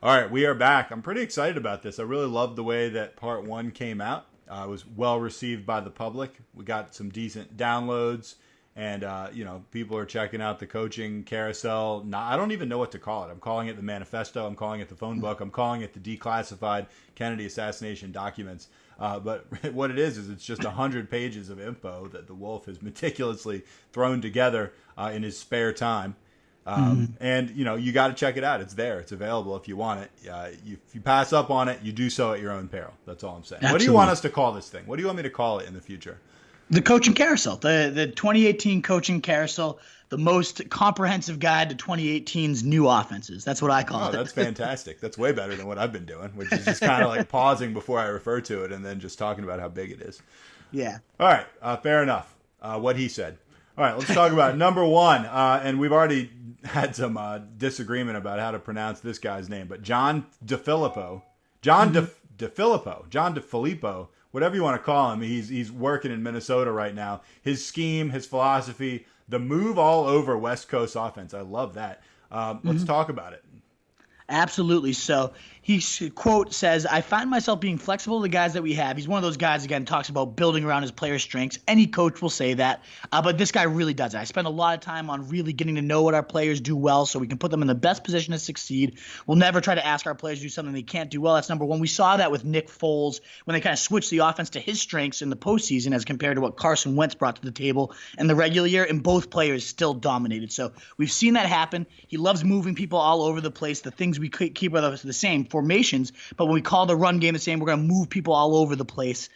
All right, we are back. I'm pretty excited about this. I really loved the way that part one came out. It was well received by the public. We got some decent downloads, and people are checking out the coaching carousel. I don't even know what to call it. I'm calling it the manifesto. I'm calling it the phone book. I'm calling it the declassified Kennedy assassination documents. But what it is it's just 100 pages of info that the Wolf has meticulously thrown together in his spare time. And you got to check it out. It's there. It's available if you want it. If you pass up on it, you do so at your own peril. That's all I'm saying. Absolutely. What do you want us to call this thing? What do you want me to call it in the future? The Coaching Carousel, the 2018 Coaching Carousel, the most comprehensive guide to 2018's new offenses. That's what I call it. That's fantastic. That's way better than what I've been doing, which is just kind of like pausing before I refer to it and then just talking about how big it is. Yeah. All right. Fair enough. What he said. All right. Let's talk about number one. And we've already had some disagreement about how to pronounce this guy's name, but John DeFilippo, whatever you want to call him, he's working in Minnesota right now. His scheme, his philosophy, the move all over West Coast offense. I love that. Let's talk about it. Absolutely. So he, quote, says, I find myself being flexible to the guys that we have. He's one of those guys, again, talks about building around his players' strengths. Any coach will say that. But this guy really does it. I spend a lot of time on really getting to know what our players do well so we can put them in the best position to succeed. We'll never try to ask our players to do something they can't do well. That's number one. We saw that with Nick Foles when they kind of switched the offense to his strengths in the postseason as compared to what Carson Wentz brought to the table in the regular year, and both players still dominated. So we've seen that happen. He loves moving people all over the place. The things we keep are the same formations, but when we call the run game the same, we're going to move people all over the place.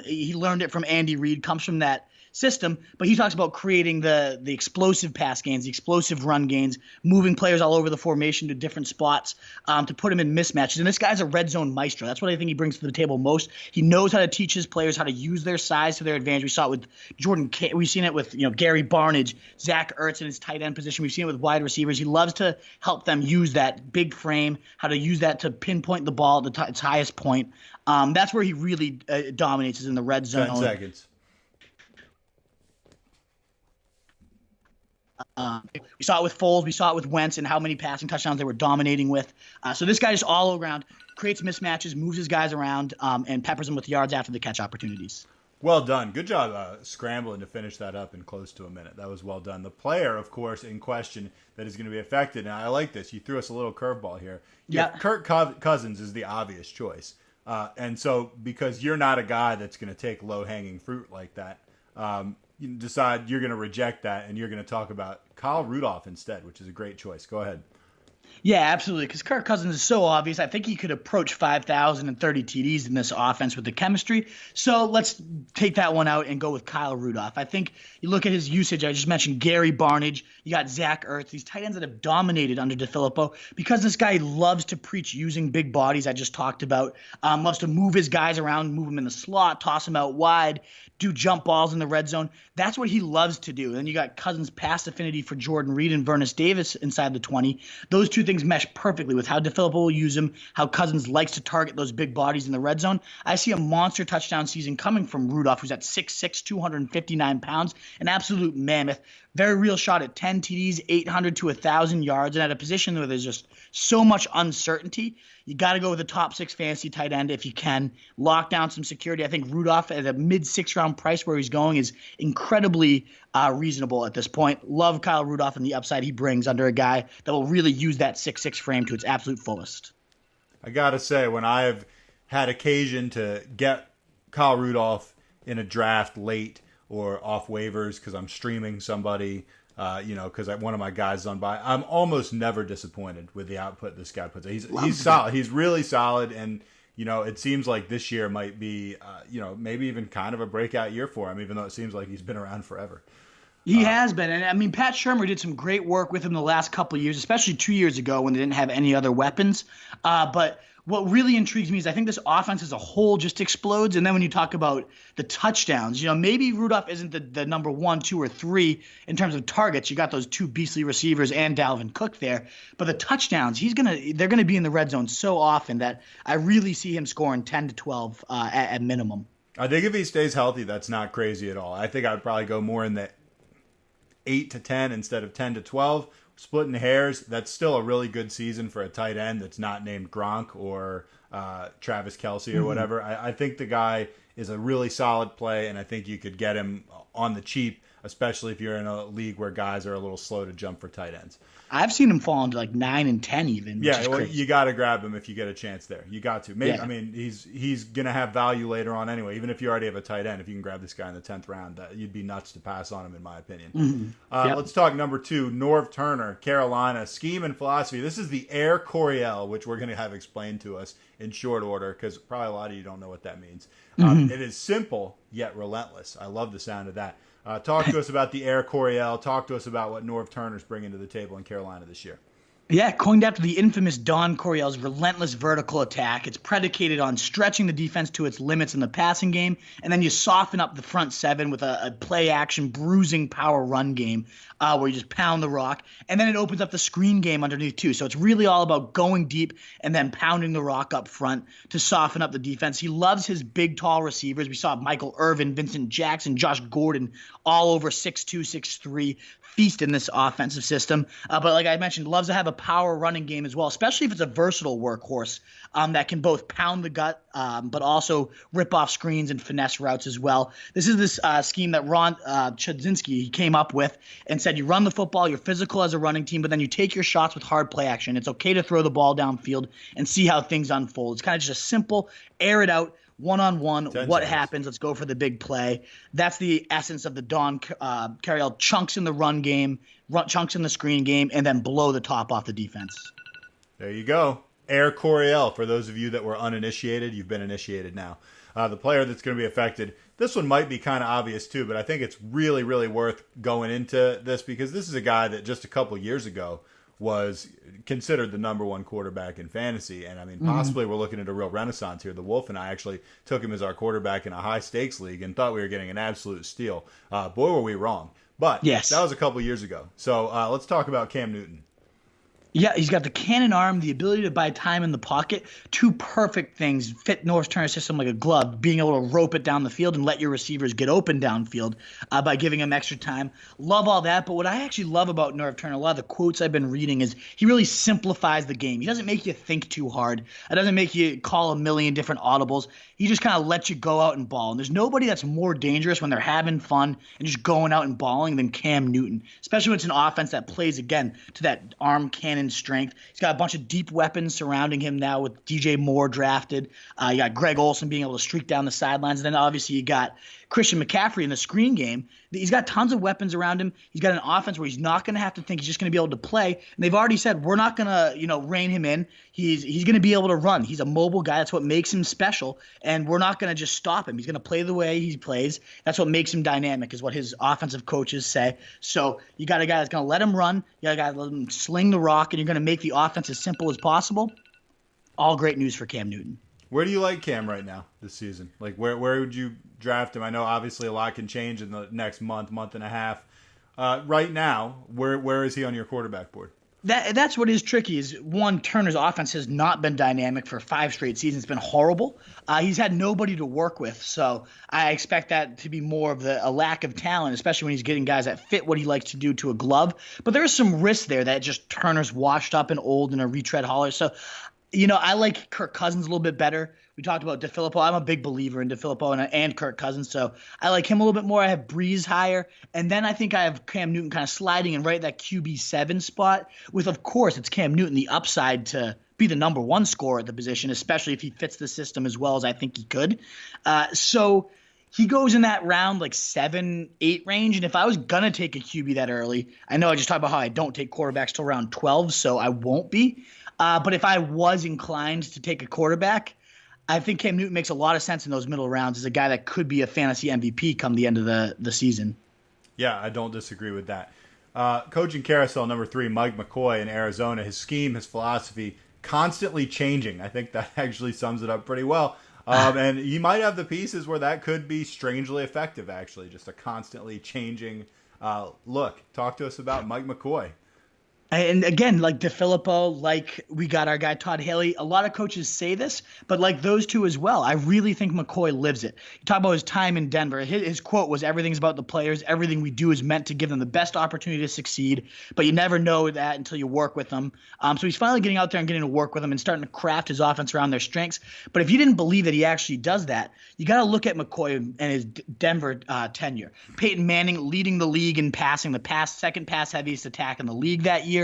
He learned it from Andy Reid, comes from that system, but he talks about creating the explosive pass gains, the explosive run gains, moving players all over the formation to different spots to put them in mismatches. And this guy's a red zone maestro. That's what I think he brings to the table most. He knows how to teach his players how to use their size to their advantage. We saw it with Jordan K. We've seen it with Gary Barnidge, Zach Ertz in his tight end position. We've seen it with wide receivers. He loves to help them use that big frame, how to use that to pinpoint the ball at its highest point. That's where he really dominates, is in the red zone. 10 seconds. We saw it with Foles, we saw it with Wentz, and how many passing touchdowns they were dominating with. So this guy just all around creates mismatches, moves his guys around, and peppers them with yards after the catch opportunities. Well done. Good job scrambling to finish that up in close to a minute. That was well done. The player, of course, in question that is going to be affected, and I like this. You threw us a little curveball here. Yeah. Kirk Cousins is the obvious choice. And so because you're not a guy that's going to take low-hanging fruit like that, you decide you're going to reject that and you're going to talk about Kyle Rudolph instead, which is a great choice. Go ahead. Yeah, absolutely, because Kirk Cousins is so obvious. I think he could approach 5,030 TDs in this offense with the chemistry. So let's take that one out and go with Kyle Rudolph. I think you look at his usage. I just mentioned Gary Barnidge. You got Zach Ertz, these tight ends that have dominated under DeFilippo, because this guy loves to preach using big bodies I just talked about, loves to move his guys around, move them in the slot, toss them out wide, do jump balls in the red zone. That's what he loves to do. And then you got Cousins' pass affinity for Jordan Reed and Vernon Davis inside the 20. Those two things mesh perfectly with how DeFilippo will use him, how Cousins likes to target those big bodies in the red zone. I see a monster touchdown season coming from Rudolph, who's at 6'6", 259 pounds, an absolute mammoth. Very real shot at 10 TDs, 800 to 1,000 yards, and at a position where there's just so much uncertainty. You got to go with the top 6 fantasy tight end if you can. Lock down some security. I think Rudolph at a mid-6th round price where he's going is incredibly reasonable at this point. Love Kyle Rudolph and the upside he brings under a guy that will really use that 6'6" frame to its absolute fullest. I got to say, when I've had occasion to get Kyle Rudolph in a draft late or off waivers because I'm streaming somebody, because one of my guys is on by, I'm almost never disappointed with the output this guy puts. He's solid. He's really solid, and it seems like this year might be, maybe even kind of a breakout year for him, even though it seems like he's been around forever. He has been. And I mean, Pat Shurmur did some great work with him the last couple of years, especially 2 years ago when they didn't have any other weapons. But what really intrigues me is I think this offense as a whole just explodes. And then when you talk about the touchdowns, maybe Rudolph isn't the number 1, 2, or 3 in terms of targets. You got those 2 beastly receivers and Dalvin Cook there. But the touchdowns, they're gonna be in the red zone so often that I really see him scoring 10 to 12 at minimum. I think if he stays healthy, that's not crazy at all. I think I'd probably go more in the 8 to 10 instead of 10 to 12. splitting hairs, that's still a really good season for a tight end that's not named Gronk or Travis Kelce or whatever. I think the guy is a really solid play, and I think you could get him on the cheap, especially if you're in a league where guys are a little slow to jump for tight ends. I've seen him fall into like 9 and 10 even. Yeah, well, you got to grab him if you get a chance there. You got to. Maybe, yeah. I mean, he's going to have value later on anyway. Even if you already have a tight end, if you can grab this guy in the 10th round, you'd be nuts to pass on him, in my opinion. Mm-hmm. Let's talk number 2, Norv Turner, Carolina. Scheme and philosophy. This is the Air Coryell, which we're going to have explained to us in short order because probably a lot of you don't know what that means. It is simple yet relentless. I love the sound of that. Talk to us about the Air Coryell. Talk to us about what Norv Turner's bringing to the table in Carolina this year. Yeah, coined after the infamous Don Coryell's relentless vertical attack. It's predicated on stretching the defense to its limits in the passing game, and then you soften up the front seven with a play-action, bruising power run game where you just pound the rock, and then it opens up the screen game underneath too. So it's really all about going deep and then pounding the rock up front to soften up the defense. He loves his big, tall receivers. We saw Michael Irvin, Vincent Jackson, Josh Gordon, all over 6'2", 6'3", feast in this offensive system. But like I mentioned, loves to have a power running game as well, especially if it's a versatile workhorse that can both pound the gut but also rip off screens and finesse routes as well. This is this scheme that Ron Chudzinski came up with and said you run the football, you're physical as a running team, but then you take your shots with hard play action. It's okay to throw the ball downfield and see how things unfold. It's kind of just a simple, air it out, one-on-one, what happens, let's go for the big play. That's the essence of the Don Coryell. Chunks in the run game, chunks in the screen game, and then blow the top off the defense. There you go. Air Coryell. For those of you that were uninitiated, you've been initiated now. The player that's going to be affected, this one might be kind of obvious too, but I think it's really, really worth going into this because this is a guy that just a couple years ago was considered the number one quarterback in fantasy. And I mean, possibly we're looking at a real renaissance here. The Wolf and I actually took him as our quarterback in a high stakes league and thought we were getting an absolute steal. Boy, were we wrong. But yes, that was a couple years ago. So let's talk about Cam Newton. Yeah, he's got the cannon arm, the ability to buy time in the pocket. Two perfect things fit Norv Turner's system like a glove, being able to rope it down the field and let your receivers get open downfield by giving them extra time. Love all that, but what I actually love about Norv Turner, a lot of the quotes I've been reading, is he really simplifies the game. He doesn't make you think too hard. It doesn't make you call a million different audibles. He just kind of lets you go out and ball. And there's nobody that's more dangerous when they're having fun and just going out and balling than Cam Newton, especially when it's an offense that plays, again, to that arm cannon strength. He's got a bunch of deep weapons surrounding him now with DJ Moore drafted. You got Greg Olsen being able to streak down the sidelines. And then obviously you got Christian McCaffrey in the screen game. He's got tons of weapons around him. He's got an offense where he's not going to have to think. He's just going to be able to play. And they've already said, we're not going to, rein him in. He's going to be able to run. He's a mobile guy. That's what makes him special. And we're not going to just stop him. He's going to play the way he plays. That's what makes him dynamic, is what his offensive coaches say. So you got a guy that's going to let him run. You got a guy that's let him sling the rock, and you're going to make the offense as simple as possible. All great news for Cam Newton. Where do you like Cam right now this season? Like, where would you draft him? I know obviously a lot can change in the next month and a half. Right now, where is he on your quarterback board? That's what is tricky is, one, Turner's offense has not been dynamic for 5 straight seasons. It's been horrible. He's had nobody to work with, so I expect that to be more of a lack of talent, especially when he's getting guys that fit what he likes to do to a glove. But there is some risk there that just Turner's washed up and old and a retread hauler. So, I like Kirk Cousins a little bit better. We talked about DeFilippo. I'm a big believer in DeFilippo and Kirk Cousins, so I like him a little bit more. I have Breeze higher, and then I think I have Cam Newton kind of sliding in right at that QB7 spot with, of course, it's Cam Newton, the upside to be the number one scorer at the position, especially if he fits the system as well as I think he could. So he goes in that round like 7, 8 range, and if I was going to take a QB that early, I know I just talked about how I don't take quarterbacks till round 12, so I won't be. But if I was inclined to take a quarterback, I think Cam Newton makes a lot of sense in those middle rounds as a guy that could be a fantasy MVP come the end of the season. Yeah, I don't disagree with that. Coaching Carousel number 3, Mike McCoy in Arizona. His scheme, his philosophy, constantly changing. I think that actually sums it up pretty well. And he might have the pieces where that could be strangely effective, actually, just a constantly changing look. Talk to us about Mike McCoy. And again, like DeFilippo, like we got our guy Todd Haley. A lot of coaches say this, but like those two as well. I really think McCoy lives it. You talk about his time in Denver. His quote was, "Everything's about the players. Everything we do is meant to give them the best opportunity to succeed, but you never know that until you work with them." So he's finally getting out there and getting to work with them and starting to craft his offense around their strengths. But if you didn't believe that he actually does that, you got to look at McCoy and his Denver tenure. Peyton Manning leading the league in passing, second pass heaviest attack in the league that year.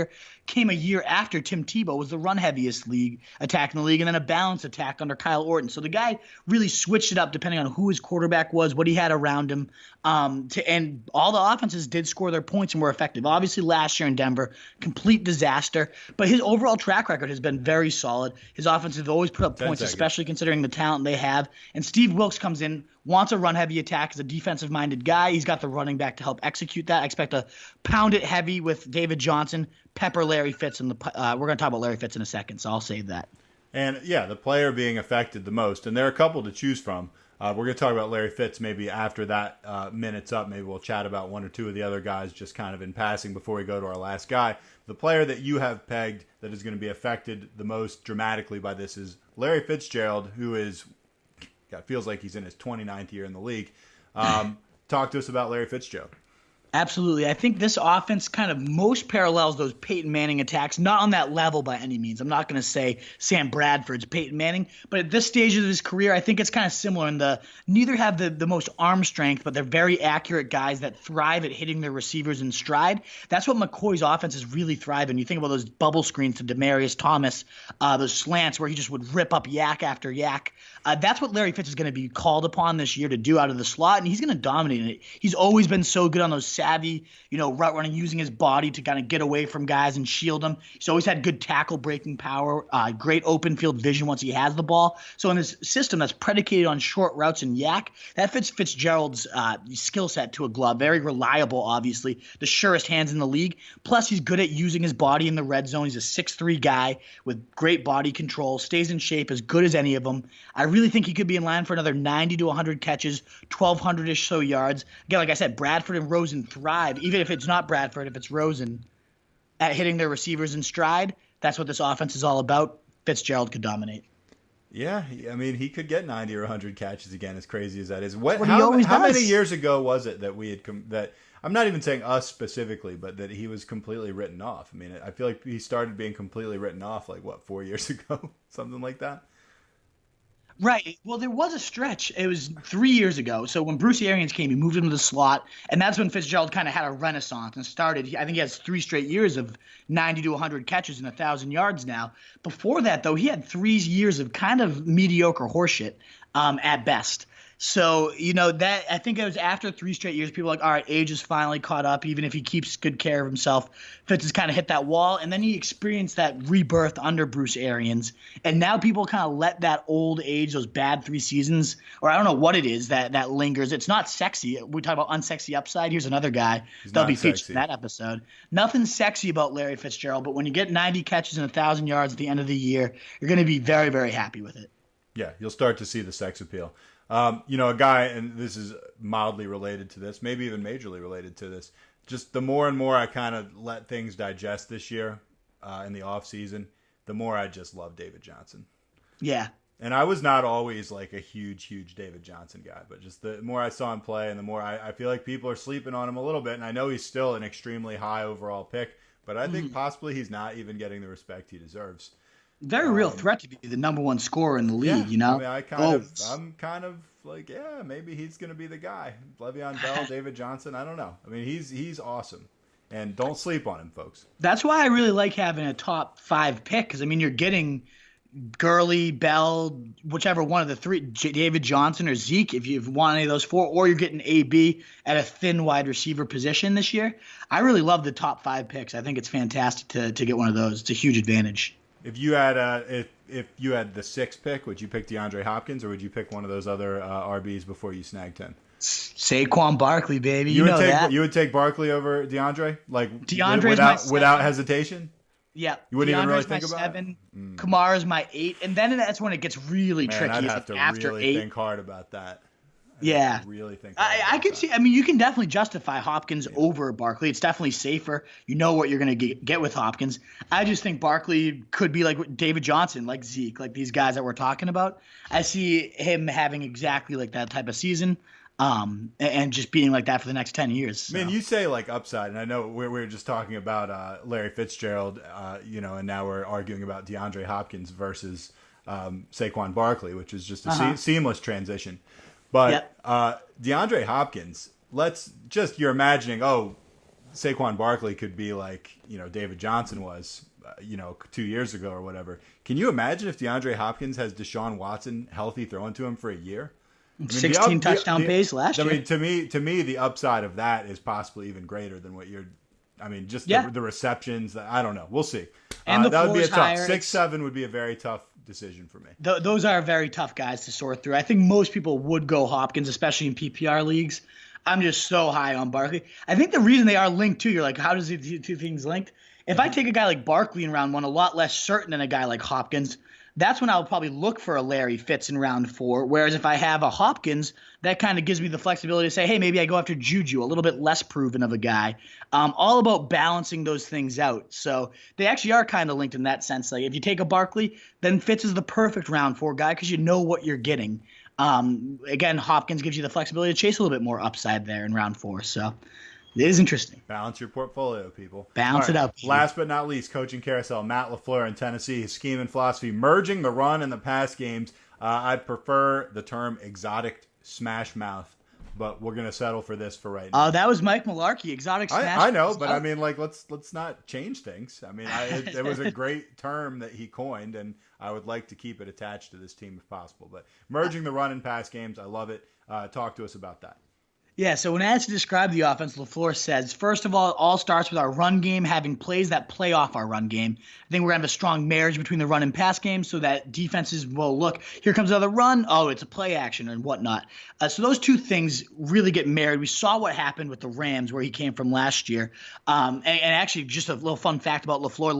Came a year after Tim Tebow was the run heaviest league attack in the league, and then a balanced attack under Kyle Orton. So the guy really switched it up depending on who his quarterback was, what he had around him. And all the offenses did score their points and were effective. Obviously, last year in Denver, complete disaster. But his overall track record has been very solid. His offenses have always put up points, especially considering the talent they have. And Steve Wilks comes in, wants a run-heavy attack, is a defensive-minded guy. He's got the running back to help execute that. I expect to pound it heavy with David Johnson, pepper Larry Fitz. We're going to talk about Larry Fitz in a second, so I'll save that. And, yeah, the player being affected the most. And there are a couple to choose from. We're going to talk about Larry Fitz maybe after that minute's up. Maybe we'll chat about one or two of the other guys just kind of in passing before we go to our last guy. The player that you have pegged that is going to be affected the most dramatically by this is Larry Fitzgerald, who is – feels like he's in his 29th year in the league. Talk to us about Larry Fitzgerald. Absolutely. I think this offense kind of most parallels those Peyton Manning attacks, not on that level by any means. I'm not going to say Sam Bradford's Peyton Manning, but at this stage of his career, I think it's kind of similar in neither have the most arm strength, but they're very accurate guys that thrive at hitting their receivers in stride. That's what McCoy's offense is really thriving. You think about those bubble screens to Demaryius Thomas, those slants where he just would rip up yak after yak. That's what Larry Fitz is going to be called upon this year to do out of the slot, and he's going to dominate it. He's always been so good on those savvy, route running, using his body to kind of get away from guys and shield them. He's always had good tackle breaking power, great open field vision once he has the ball. So in this system that's predicated on short routes and yak, that fits Fitzgerald's skill set to a glove. Very reliable, obviously, the surest hands in the league. Plus, he's good at using his body in the red zone. He's a 6'3" guy with great body control, stays in shape, as good as any of them. I really think he could be in line for another 90 to 100 catches, 1,200-ish so yards. Again, like I said, Bradford and Rosen thrive, even if it's not Bradford, if it's Rosen, at hitting their receivers in stride. That's what this offense is all about. Fitzgerald could dominate. Yeah, I mean, he could get 90 or 100 catches again, as crazy as that is. How many years ago was it that we had that I'm not even saying us specifically, but that he was completely written off? I mean, I feel like he started being completely written off 4 years ago, something like that. Right. Well, there was a stretch. It was 3 years ago. So when Bruce Arians came, he moved him to the slot, and that's when Fitzgerald kind of had a renaissance and started. I think he has 3 straight years of 90 to 100 catches and 1,000 yards now. Before that, though, he had 3 years of kind of mediocre horseshit at best. So, that I think it was after 3 straight years, people were like, all right, age is finally caught up, even if he keeps good care of himself. Fitz has kind of hit that wall, and then he experienced that rebirth under Bruce Arians. And now people kind of let that old age, those bad 3 seasons, or I don't know what it is that lingers. It's not sexy. We talk about unsexy upside. Here's another guy that'll be featured in that episode. Nothing sexy about Larry Fitzgerald, but when you get 90 catches and 1,000 yards at the end of the year, you're going to be very, very happy with it. Yeah, you'll start to see the sex appeal. A guy, and this is mildly related to this, maybe even majorly related to this, just the more and more I kind of let things digest this year in the off season, the more I just love David Johnson. Yeah. And I was not always a huge David Johnson guy, but just the more I saw him play and the more I feel like people are sleeping on him a little bit. And I know he's still an extremely high overall pick, but I think possibly he's not even getting the respect he deserves. Very real threat to be the number 1 scorer in the league, I mean, I'm kind of like, maybe he's going to be the guy. Le'Veon Bell, David Johnson, I don't know. I mean, he's awesome. And don't sleep on him, folks. That's why I really like having a top 5 pick, because, I mean, you're getting Gurley, Bell, whichever one of the 3, David Johnson or Zeke, if you want any of those 4, or you're getting AB at a thin wide receiver position this year. I really love the top 5 picks. I think it's fantastic to get one of those. It's a huge advantage. If you had if you had the 6th pick, would you pick DeAndre Hopkins or would you pick one of those other RBs before you snagged him? Saquon Barkley, baby. You would take Barkley over DeAndre, without hesitation. Yeah, you wouldn't even really think about 7. It. Kamara's my 8, and then that's when it gets really tricky. I'd have to really think hard about that. Yeah. I really think I can see. I mean, you can definitely justify Hopkins over Barkley. It's definitely safer. You know what you're going to get with Hopkins. I just think Barkley could be like David Johnson, like Zeke, like these guys that we're talking about. I see him having exactly like that type of season, and just being like that for the next 10 years. So. Man, you say like upside, and I know we were just talking about Larry Fitzgerald, and now we're arguing about DeAndre Hopkins versus Saquon Barkley, which is just a seamless transition. But DeAndre Hopkins, you're imagining, Saquon Barkley could be like, David Johnson was, 2 years ago or whatever. Can you imagine if DeAndre Hopkins has Deshaun Watson healthy throwing to him for a year? 16 touchdown pace last year. I mean, to me, the upside of that is possibly even greater than what you're. I mean, just the receptions. I don't know. We'll see. And that would be a tough. higher. 6-7 would be a very tough decision for me. Those are very tough guys to sort through. I think most people would go Hopkins, especially in PPR leagues. I'm just so high on Barkley. I think the reason they are linked too, you're like, how does the two things linked? If I take a guy like Barkley in round 1, a lot less certain than a guy like Hopkins, that's when I'll probably look for a Larry Fitz in round 4. Whereas if I have a Hopkins, that kind of gives me the flexibility to say, hey, maybe I go after Juju, a little bit less proven of a guy. All about balancing those things out. So they actually are kind of linked in that sense. Like if you take a Barkley, then Fitz is the perfect round 4 guy because you know what you're getting. Again, Hopkins gives you the flexibility to chase a little bit more upside there in round 4. So it is interesting. Balance your portfolio, people. Balance it out. People. Last but not least, coaching carousel, Matt LeFleur in Tennessee. His scheme and philosophy, merging the run and the pass games. I prefer the term exotic smash mouth, but we're going to settle for this for right now. That was Mike Mularkey, exotic smash. I know, but I mean, like, let's not change things. I mean, it was a great term that he coined, and I would like to keep it attached to this team if possible. But merging the run and pass games, I love it. Talk to us about that. Yeah, so when asked to describe the offense, LeFleur says, first of all starts with our run game, having plays that play off our run game. I think we're going to have a strong marriage between the run and pass game so that defenses will look, here comes another run, it's a play action and whatnot. So those two things really get married. We saw what happened with the Rams where he came from last year. And actually, just a little fun fact about LeFleur,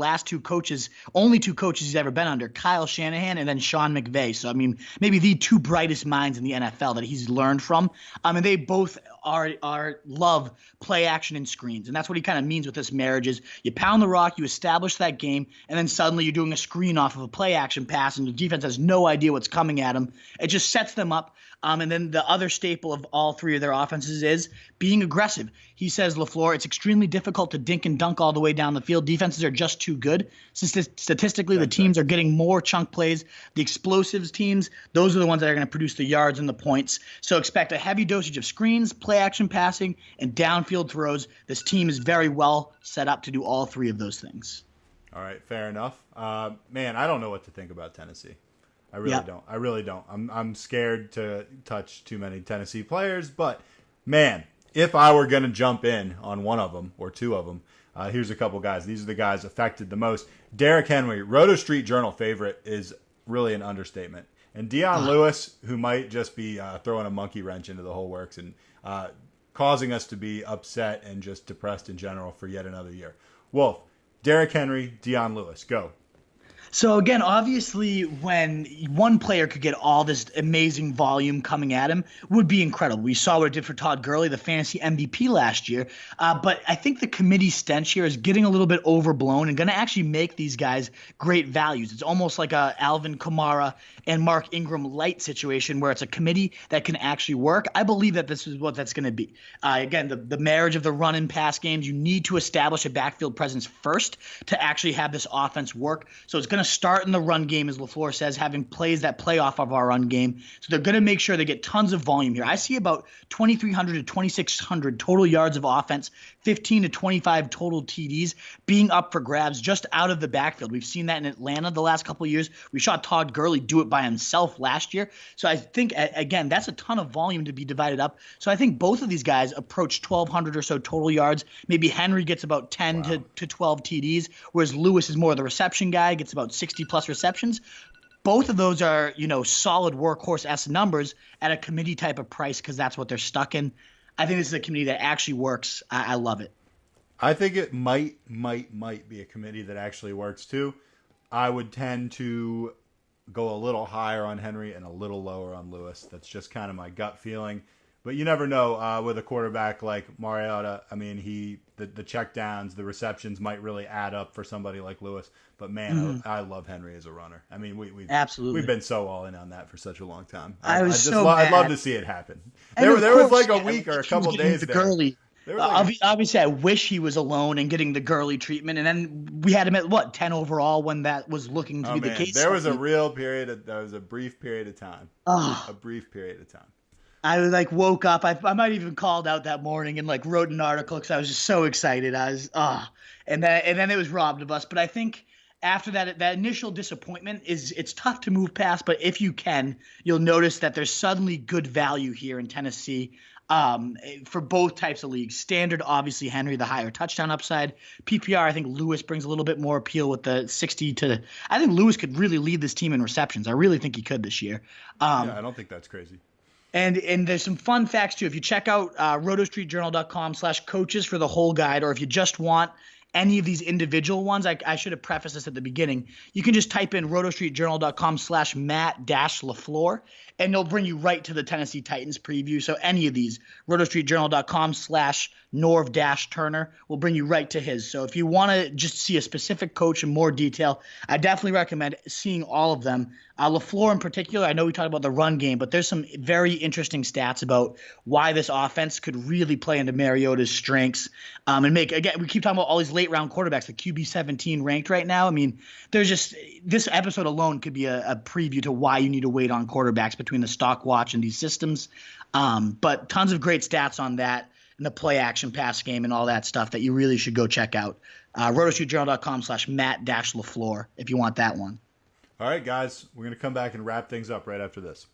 only two coaches he's ever been under, Kyle Shanahan and then Sean McVay. So, I mean, maybe the two brightest minds in the NFL that he's learned from. And they both love play action and screens. And that's what he kind of means with this marriage is you pound the rock, you establish that game, and then suddenly you're doing a screen off of a play action pass and the defense has no idea what's coming at them. It just sets them up. And then the other staple of all three of their offenses is being aggressive. He says, LeFleur, it's extremely difficult to dink and dunk all the way down the field. Defenses are just too good. Statistically, the teams are getting more chunk plays. The explosives teams, those are the ones that are going to produce the yards and the points. So expect a heavy dosage of screens, play action passing, and downfield throws. This team is very well set up to do all three of those things. All right, fair enough. Man, I don't know what to think about Tennessee. I really don't. I'm scared to touch too many Tennessee players, but man, if I were going to jump in on one of them or two of them, here's a couple guys. These are the guys affected the most. Derrick Henry, Roto Street Journal favorite, is really an understatement. And Dion Lewis, who might just be throwing a monkey wrench into the whole works and causing us to be upset and just depressed in general for yet another year. Wolf, Derrick Henry, Dion Lewis, go. So again, obviously, when one player could get all this amazing volume coming at him, would be incredible. We saw what it did for Todd Gurley, the fantasy MVP last year. But I think the committee stench here is getting a little bit overblown and going to actually make these guys great values. It's almost like a Alvin Kamara and Mark Ingram light situation where it's a committee that can actually work. I believe that this is what that's going to be. Again, the marriage of the run and pass games, you need to establish a backfield presence first to actually have this offense work. So it's going to start in the run game, as LeFleur says, having plays that play off of our run game. So they're going to make sure they get tons of volume here. I see about 2,300 to 2,600 total yards of offense, 15 to 25 total TDs being up for grabs just out of the backfield. We've seen that in Atlanta the last couple of years. We saw Todd Gurley do it by himself last year. So I think, again, that's a ton of volume to be divided up. So I think both of these guys approach 1,200 or so total yards. Maybe Henry gets about 10 to 12 TDs, whereas Lewis is more the reception guy, gets about 60-plus receptions. Both of those are, solid workhorse-esque numbers at a committee type of price because that's what they're stuck in. I think this is a committee that actually works. I love it. I think it might be a committee that actually works too. I would tend to go a little higher on Henry and a little lower on Lewis. That's just kind of my gut feeling. But you never know with a quarterback like Mariota. I mean, the check downs, the receptions might really add up for somebody like Lewis. But man, I love Henry as a runner. I mean, we've been so all in on that for such a long time. I'd love to see it happen. There was like a week or a couple days there. Obviously, I wish he was alone and getting the Gurley treatment, and then we had him at 10 overall when that was looking to be the case. There was a brief period of time. A brief period of time. I woke up. I might even called out that morning and wrote an article because I was just so excited. And then it was robbed of us. But I think after that initial disappointment it's tough to move past. But if you can, you'll notice that there's suddenly good value here in Tennessee. For both types of leagues. Standard, obviously, Henry, the higher touchdown upside. PPR, I think Lewis brings a little bit more appeal with the 60 to – I think Lewis could really lead this team in receptions. I really think he could this year. I don't think that's crazy. And there's some fun facts, too. If you check out rotostreetjournal.com/coaches for the whole guide, or if you just want any of these individual ones, I should have prefaced this at the beginning. You can just type in rotostreetjournal.com/Matt-LeFleur, and it'll bring you right to the Tennessee Titans preview. So any of these, rotostreetjournal.com/Norv-Turner will bring you right to his. So if you want to just see a specific coach in more detail, I definitely recommend seeing all of them. LeFleur in particular, I know we talked about the run game, but there's some very interesting stats about why this offense could really play into Mariota's strengths and make, again, we keep talking about all these late round quarterbacks, the QB 17 ranked right now. I mean, there's just, this episode alone could be a preview to why you need to wait on quarterbacks between the stock watch and these systems. But tons of great stats on that and the play action pass game and all that stuff that you really should go check out. rotostreetjournal.com/Matt-LeFleur if you want that one. All right, guys, we're going to come back and wrap things up right after this.